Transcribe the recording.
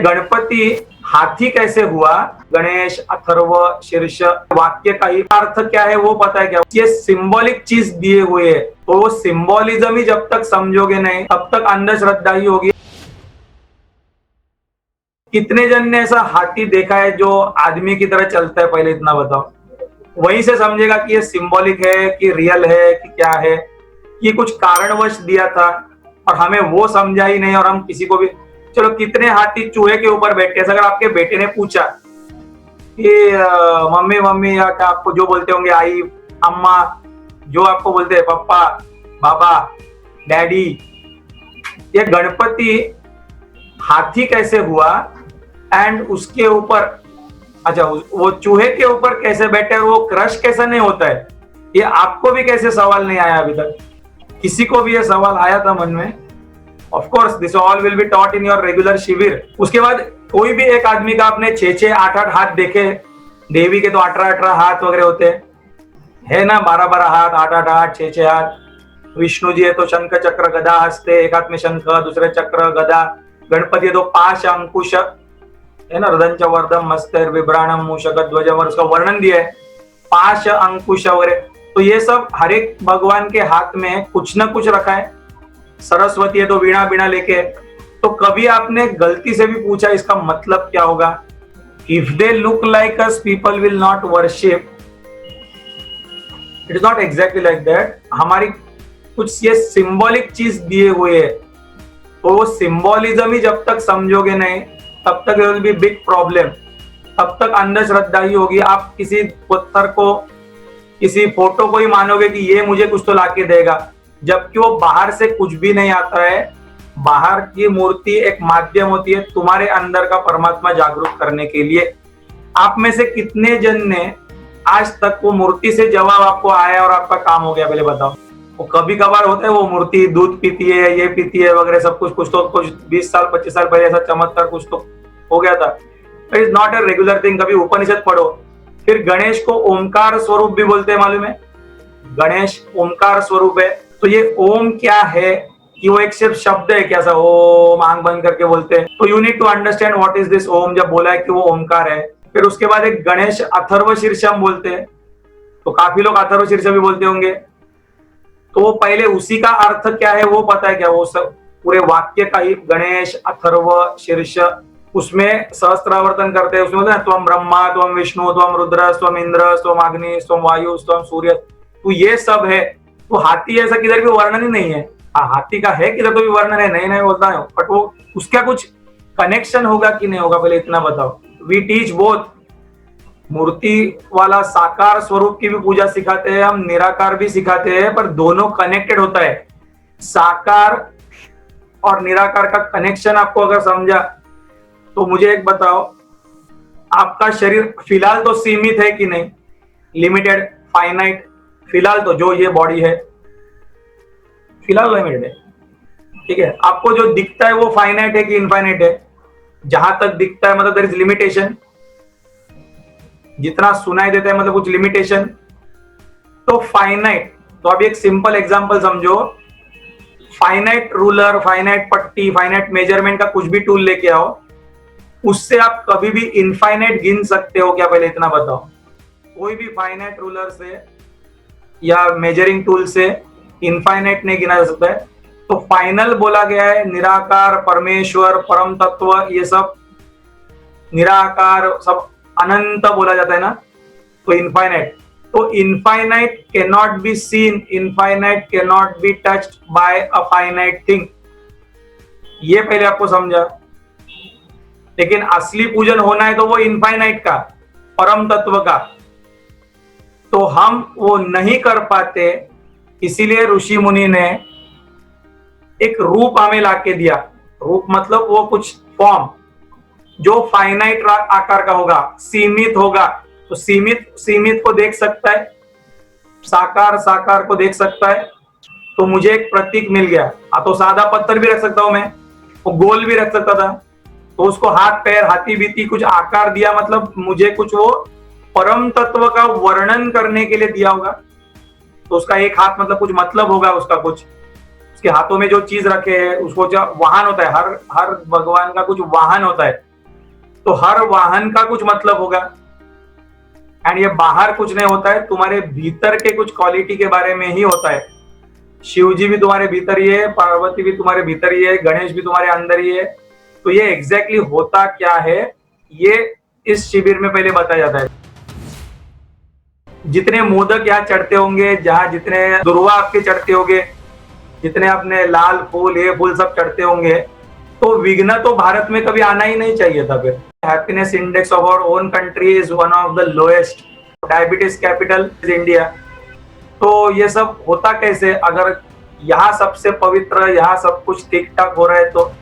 गणपति हाथी कैसे हुआ? गणेश, अथर्व, शीर्ष, वाक्य का ही अर्थ क्या है वो पता है क्या? ये सिंबॉलिक चीज दिए हुए है, तो वो सिंबॉलिज्म ही जब तक समझोगे नहीं तब तक अंधश्रद्धा ही होगी। कितने जन ने ऐसा हाथी देखा है जो आदमी की तरह चलता है? पहले इतना बताओ, वहीं से समझेगा कि ये सिंबॉलिक है कि रियल है कि क्या है। कि कुछ कारणवश दिया था और हमें वो समझा ही नहीं, और हम किसी को भी, चलो कितने हाथी चूहे के ऊपर बैठे। अगर आपके बेटे ने पूछा कि मम्मी मम्मी, या क्या आपको जो बोलते होंगे आई, अम्मा, जो आपको बोलते हैं पापा, बाबा, डैडी, ये गणपति हाथी कैसे हुआ एंड उसके ऊपर, अच्छा वो चूहे के ऊपर कैसे बैठे, वो क्रश कैसा नहीं होता है? ये आपको भी कैसे सवाल नहीं आया अभी तक? किसी को भी ये सवाल आया था मन में? Of course this all will be taught in your regular शिविर। उसके बाद कोई भी एक आदमी का आपने 6-6, 8-8 हाथ देखे? देवी के तो 18-18 हाथ वगैरह होते है ना, 12-12 हाथ, 8-8 हाथ, 6-6 हाथ। विष्णु जी है तो शंख चक्र गदा हंसते, एक हाथ में शंख दूसरे चक्र गदा। गणपति है तो पाश अंकुश है ना, रदंच वर्धम मस्तर विभ्राणम मूषक ध्वजम, और उसका वर्णन दिया है, पाश अंकुश वगैरह। तो ये सब हर एक भगवान के हाथ में कुछ ना कुछ रखा है। सरस्वती है तो वीणा बीणा लेके। तो कभी आपने गलती से भी पूछा इसका मतलब क्या होगा? If they look like us people will not worship. It is not exactly like that. हमारी कुछ ये सिंबॉलिक चीज दिए हुए है, तो वो सिंबॉलिज्म ही जब तक समझोगे नहीं तब तक विल बी बिग प्रॉब्लम। तब तक अंधश्रद्धा ही होगी। आप किसी पत्थर को, किसी फोटो को ही मानोगे कि ये मुझे कुछ तो लाके देगा, जबकि वो बाहर से कुछ भी नहीं आता है। बाहर की मूर्ति एक माध्यम होती है तुम्हारे अंदर का परमात्मा जागरूक करने के लिए। आप में से कितने जन ने आज तक वो मूर्ति से जवाब आपको आया और आपका काम हो गया? पहले बताओ। वो कभी कभार होता है वो मूर्ति दूध पीती है, ये पीती है वगैरह सब कुछ। कुछ तो कुछ 20 साल 25 साल पहले ऐसा चमत्कार कुछ तो हो गया था। It is not a regular thing. कभी उपनिषद पढ़ो। फिर गणेश को ओमकार स्वरूप भी बोलते हैं, मालूम है? गणेश ओमकार स्वरूप है। तो ये ओम क्या है? कि वो एक सिर्फ शब्द है क्या? सा ओम आंख बंद करके बोलते हैं। तो you need to understand what is this Om. जब बोला है कि वो ओमकार है। फिर उसके बाद एक गणेश अथर्व शीर्षम बोलते हैं, तो काफी लोग अथर्व शीर्ष भी बोलते होंगे। तो वो पहले उसी का अर्थ क्या है वो पता है क्या? वो सब पूरे वाक्य का ही गणेश अथर्व शीर्ष, उसमें सहस्त्रावर्तन करते हैं। उसमें त्वम ब्रह्मा, त्वम विष्णु, त्वम रुद्र, त्वम इंद्र, त्वम अग्नि, त्वम वायु, त्वम सूर्य। तो ये सब है। तो हाथी ऐसा किधर भी वर्णन ही नहीं है। हाथी का है किधर तो भी वर्णन है, नहीं नहीं बोलता है, बट वो उसका कुछ कनेक्शन होगा कि नहीं होगा पहले इतना बताओ। We teach both. मूर्ति वाला साकार स्वरूप की भी पूजा सिखाते हैं, हम निराकार भी सिखाते हैं, पर दोनों कनेक्टेड होता है। साकार और निराकार का कनेक्शन आपको अगर समझा तो मुझे एक बताओ, आपका शरीर फिलहाल तो सीमित है कि नहीं? Limited, finite. फिलहाल तो जो ये बॉडी है फिलहाल लिमिटेड है, ठीक है। आपको जो दिखता है वो फाइनाइट है कि इनफाइनाइट है? जहां तक दिखता है मतलब देयर इज लिमिटेशन। जितना सुनाई देता है मतलब कुछ लिमिटेशन। तो फाइनाइट, तो अभी एक सिंपल एग्जांपल समझो। फाइनाइट रूलर, फाइनाइट पट्टी, फाइनाइट मेजरमेंट का कुछ भी टूल लेके आओ, उससे आप कभी भी इनफाइनाइट गिन सकते हो क्या? पहले इतना बताओ। कोई भी फाइनाइट रूलर से या मेजरिंग टूल से इनफाइनाइट नहीं गिना जा सकता है। तो फाइनल बोला गया है निराकार, परमेश्वर, परम तत्व, ये सब निराकार, सब अनंत बोला जाता है ना। तो इनफाइनाइट, तो infinite can not be seen, infinite can not be touched bye a finite thing. ये पहले आपको समझा। लेकिन असली पूजन होना है तो वो इनफाइनाइट का, परम तत्व का, तो हम वो नहीं कर पाते। इसीलिए ऋषि मुनि ने एक रूप हमें लाके दिया। रूप मतलब वो कुछ फॉर्म जो फाइनाइट आकार का होगा, सीमित होगा। तो सीमित सीमित को देख सकता है, साकार साकार को देख सकता है। तो मुझे एक प्रतीक मिल गया। तो सादा पत्थर भी रख सकता हूं मैं, वो गोल भी रख सकता था। तो उसको हाथ पैर हाथी बीती कुछ आकार दिया, मतलब मुझे कुछ वो परम तत्व का वर्णन करने के लिए दिया होगा। तो उसका एक हाथ मतलब कुछ मतलब होगा उसका, कुछ उसके हाथों में जो चीज रखे है उसको जो वाहन होता है, हर भगवान का कुछ वाहन होता है। तो हर वाहन का कुछ मतलब होगा। एंड ये बाहर कुछ नहीं होता है, तुम्हारे भीतर के कुछ क्वालिटी के बारे में ही होता है। शिव जी भी तुम्हारे भीतर ही है, पार्वती भी तुम्हारे भीतर ही है, गणेश भी तुम्हारे अंदर ही है। तो ये एग्जैक्टली होता क्या है, ये इस शिविर में पहले बताया जाता है। जितने मोदक यहाँ चढ़ते होंगे, जहां जितने दुर्वा आपके चढ़ते होंगे, जितने अपने लाल फूल ये फूल सब चढ़ते होंगे, तो विघ्न तो भारत में कभी आना ही नहीं चाहिए था। फिर happiness index of our own country is one of the lowest, diabetes capital is India. तो ये सब होता कैसे, अगर यहाँ सबसे पवित्र, यहाँ सब कुछ ठीक ठाक हो रहा है, तो